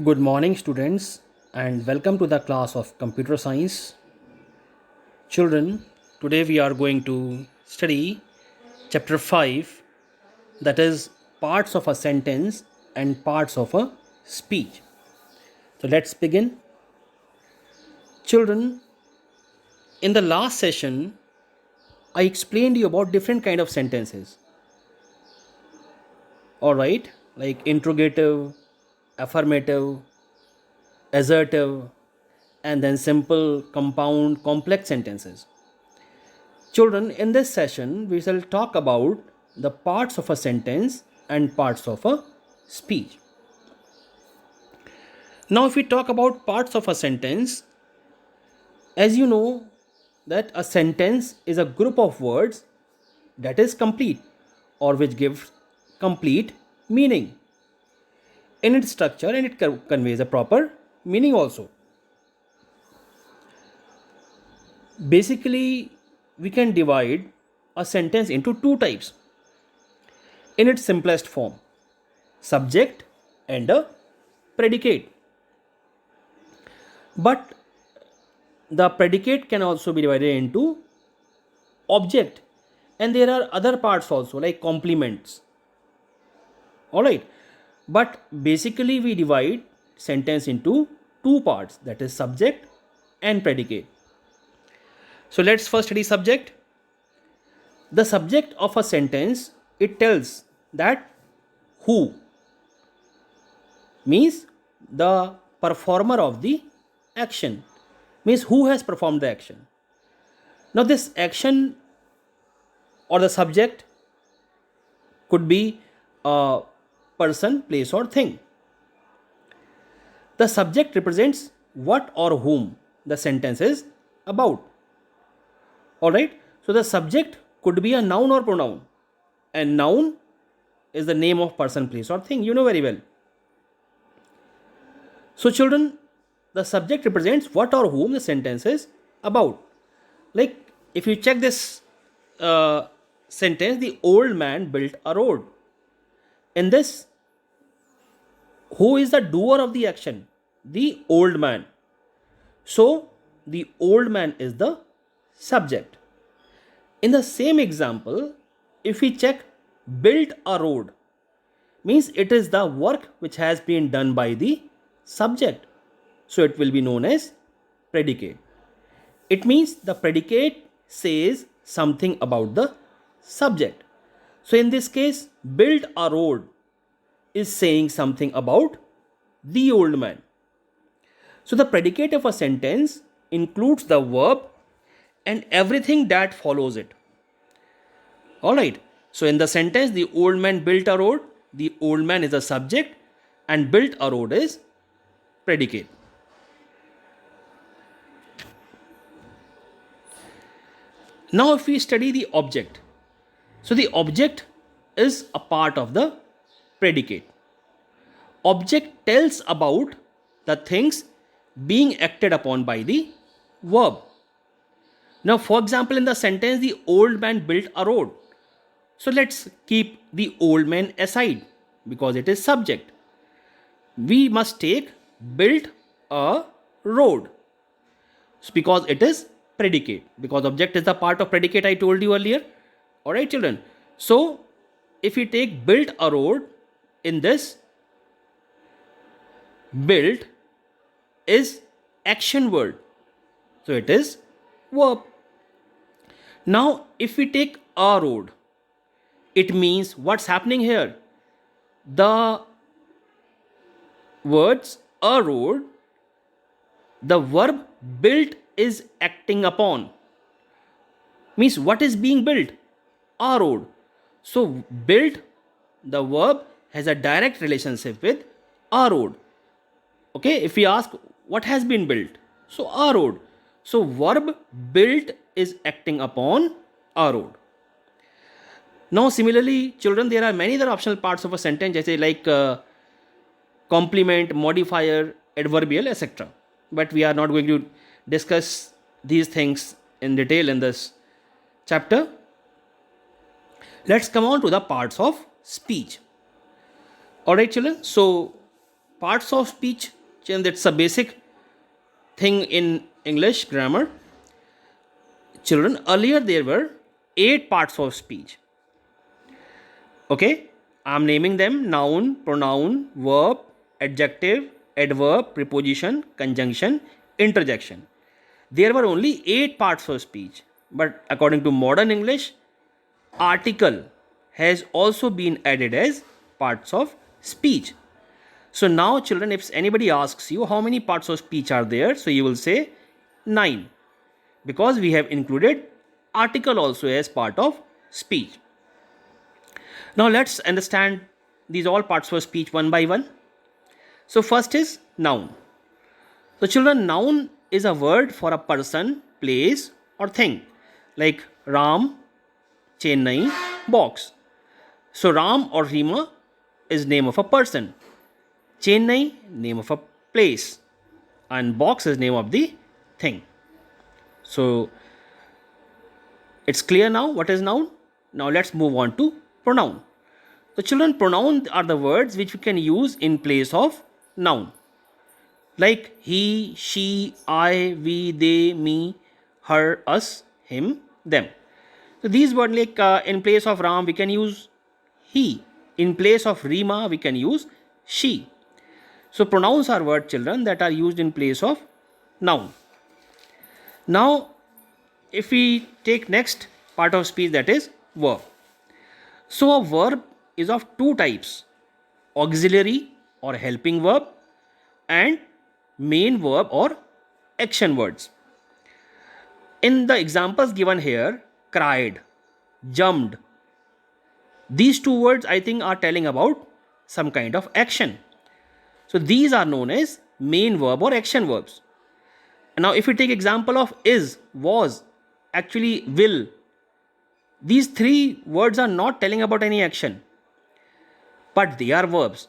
Good morning, students, and welcome to the class of Computer Science. Children, today we are going to study chapter 5, that is, parts of a sentence and parts of a speech. So, let's begin. Children, in the last session, I explained you about different kind of sentences. All right, like interrogative, affirmative, assertive, and then simple, compound, complex sentences. Children, in this session, we shall talk about the parts of a sentence and parts of a speech. Now, if we talk about parts of a sentence, as you know, that a sentence is a group of words that is complete or which gives complete meaning in its structure, and it conveys a proper meaning also. Basically, we can divide a sentence into two types in its simplest form: subject and a predicate. But the predicate can also be divided into object, and there are other parts also like complements. All right, but basically we divide sentence into two parts, that is subject and predicate. So let's first study subject. The subject of a sentence, it tells that who means the performer of the action, means who has performed the action. Now this action or the subject could be a person, place, or thing. The subject represents what or whom the sentence is about. Alright, so the subject could be a noun or pronoun, and noun is the name of person, place, or thing. You know very well. So, children, the subject represents what or whom the sentence is about. Like, if you check this sentence, the old man built a road. In this, who is the doer of the action? The old man. So, the old man is the subject. In the same example, if we check built a road, means it is the work which has been done by the subject. So, it will be known as predicate. It means the predicate says something about the subject. So, in this case, build a road is saying something about the old man. So, the predicate of a sentence includes the verb and everything that follows it. Alright. So, in the sentence, the old man built a road, the old man is the subject, and built a road is predicate. Now, if we study the object, so the object is a part of the predicate. Object tells about the things being acted upon by the verb. Now, for example, in the sentence, the old man built a road. So, let's keep the old man aside because it is subject. We must take built a road because it is predicate, because object is the part of predicate I told you earlier. Alright, children. So, if we take built a road, in this, built is action word. So, it is verb. Now, if we take a road, it means what's happening here? The words a road, the verb built is acting upon. Means what is being built? A road. So, built, the verb, has a direct relationship with a road. Okay, if we ask what has been built, so a road. So, verb built is acting upon a road. Now, similarly, children, there are many other optional parts of a sentence, like complement, modifier, adverbial, etc. But we are not going to discuss these things in detail in this chapter. Let's come on to the parts of speech. Alright, children. So, parts of speech, and that's a basic thing in English grammar. Children, earlier there were 8 parts of speech. Okay, I'm naming them: noun, pronoun, verb, adjective, adverb, preposition, conjunction, interjection. There were only 8 parts of speech, but according to modern English, article has also been added as parts of speech. So now, children, if anybody asks you how many parts of speech are there, so you will say 9, because we have included article also as part of speech. Now let's understand these all parts of speech one by one. So first is noun. So children, noun is a word for a person, place or thing, like Ram, Chennai, box. So Ram or Rima is name of a person, Chennai name of a place, and box is name of the thing. So it's clear now what is noun. Now let's move on to pronoun. So children, pronouns are the words which we can use in place of noun, like he, she, I, we, they, me, her, us, him, them. So these words, like in place of Ram we can use he, in place of Rima we can use she. So pronouns are word, children, that are used in place of noun. Now if we take next part of speech, that is verb. So a verb is of two types: auxiliary or helping verb and main verb or action words. In the examples given here, cried, jumped, these two words I think are telling about some kind of action. So these are known as main verb or action verbs. Now if we take example of is, was, actually, will, these three words are not telling about any action, but they are verbs,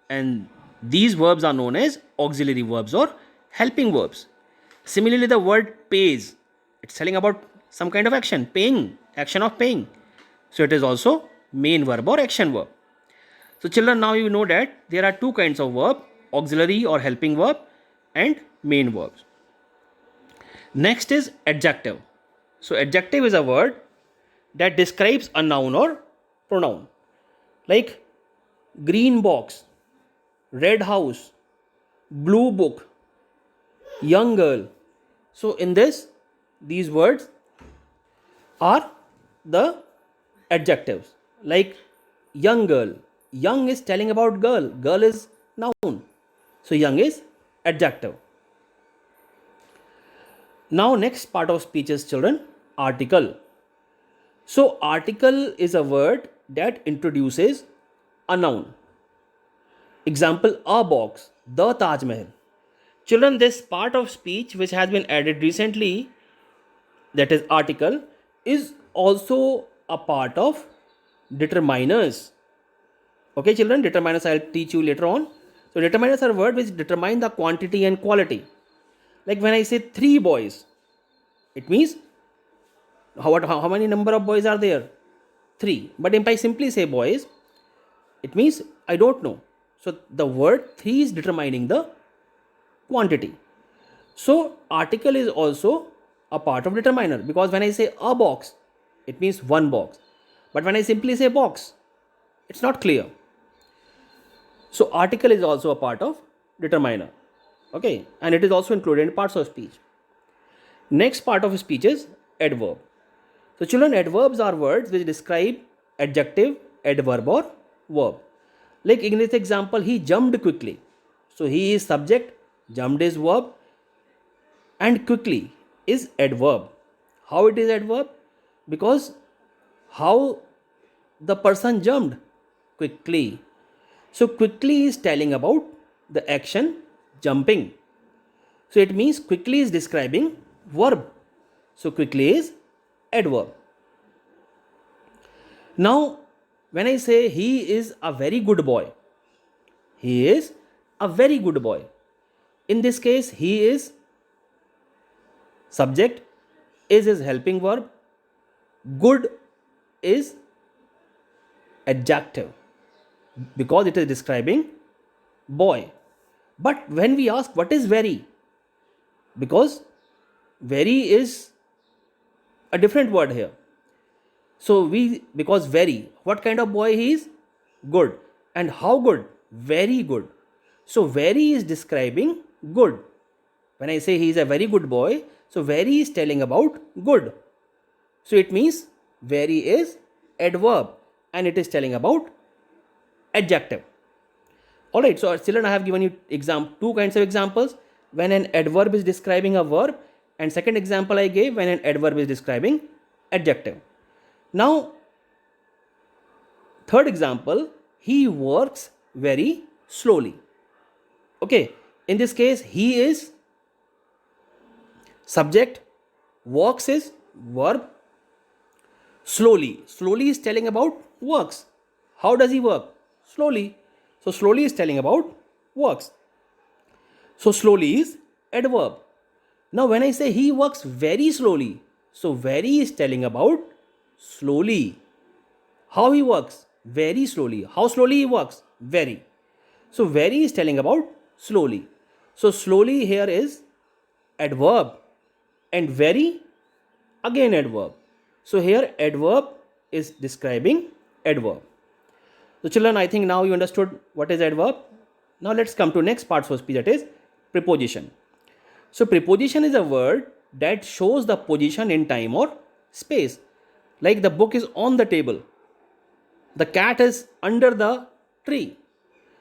and these verbs are known as auxiliary verbs or helping verbs. Similarly, the word pays, it's telling about some kind of action, paying, action of paying, so it is also main verb or action verb. So children, now you know that there are two kinds of verb: auxiliary or helping verb and main verbs. Next is adjective. So adjective is a word that describes a noun or pronoun, like green box, red house, blue book, young girl. So in this, these words are the adjectives, like young girl. Young is telling about girl, girl is noun, so young is adjective. Now next part of speech is, children, article. So article is a word that introduces a noun. Example, a box, the Taj Mahal. Children, this part of speech which has been added recently, that is article, is also a part of determiners. Okay children, determiners I'll teach you later on. So determiners are words which determine the quantity and quality. Like when I say 3 boys, it means how many number of boys are there? 3. But if I simply say boys, it means I don't know. So the word 3 is determining the quantity. So article is also a part of determiner, because when I say a box, it means 1 box. But when I simply say box, it's not clear. So article is also a part of determiner. Okay, and it is also included in parts of speech. Next part of speech is adverb. So children, adverbs are words which describe adjective, adverb or verb. Like in this example, he jumped quickly. So he is subject, jumped is verb, and quickly is adverb. How it is adverb? Because how the person jumped quickly. So quickly is telling about the action jumping. So it means quickly is describing verb. So quickly is adverb. Now when I say he is a very good boy, he is a very good boy. In this case, he is subject, is helping verb, good is adjective, because it is describing boy. But when we ask what is very, because very is a different word here. So because very, what kind of boy he is? Good. And how good? Very good. So very is describing good. When I say he is a very good boy, so very is telling about good. So it means very is adverb and it is telling about adjective. Alright, so children, I have given you two kinds of examples. When an adverb is describing a verb, and second example I gave when an adverb is describing adjective. Now, third example, he works very slowly. Okay, in this case, he is subject, works is verb, slowly. Slowly is telling about works. How does he work? Slowly. So slowly is telling about works. So slowly is adverb. Now when I say he works very slowly, so very is telling about slowly. How he works? Very slowly. How slowly he works? Very. So very is telling about slowly. So slowly here is adverb and very again adverb. So here adverb is describing adverb. So children, I think now you understood what is adverb. Now let's come to next part of speech, that is preposition. So preposition is a word that shows the position in time or space. Like the book is on the table. The cat is under the tree.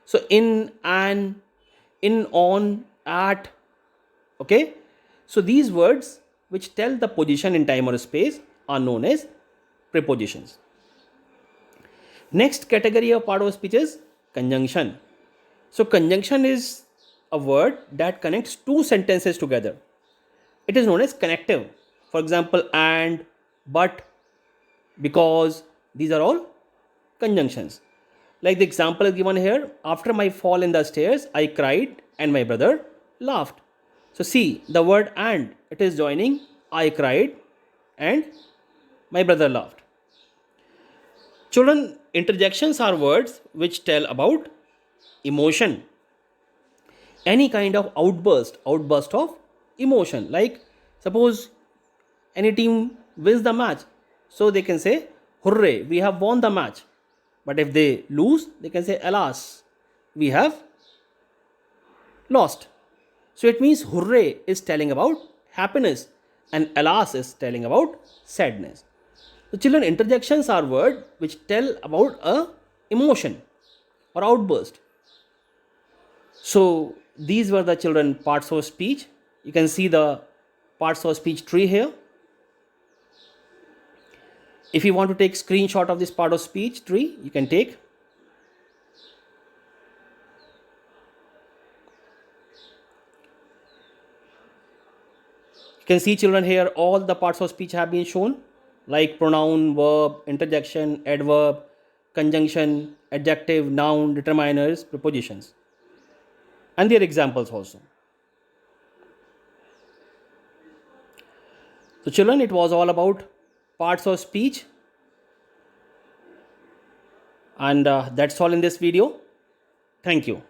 So in, an, in, on, at. Okay. So these words which tell the position in time or space are known as prepositions. Next category of part of speech is conjunction. So conjunction is a word that connects two sentences together. It is known as connective. For example, and, but, because, these are all conjunctions. Like the example is given here, after my fall in the stairs, I cried and my brother laughed. So see, the word and, it is joining I cried and my brother laughed. Children, interjections are words which tell about emotion. Any kind of outburst of emotion. Like suppose any team wins the match, so they can say, hooray, we have won the match. But if they lose, they can say, alas, we have lost. So it means hooray is telling about happiness and alas is telling about sadness. So children, interjections are words which tell about a emotion or outburst. So these were the children parts of speech. You can see the parts of speech tree here. If you want to take screenshot of this part of speech tree, you can take. You can see children here all the parts of speech have been shown, like pronoun, verb, interjection, adverb, conjunction, adjective, noun, determiners, prepositions, and their examples also. So children, it was all about parts of speech, and that's all in this video. Thank you.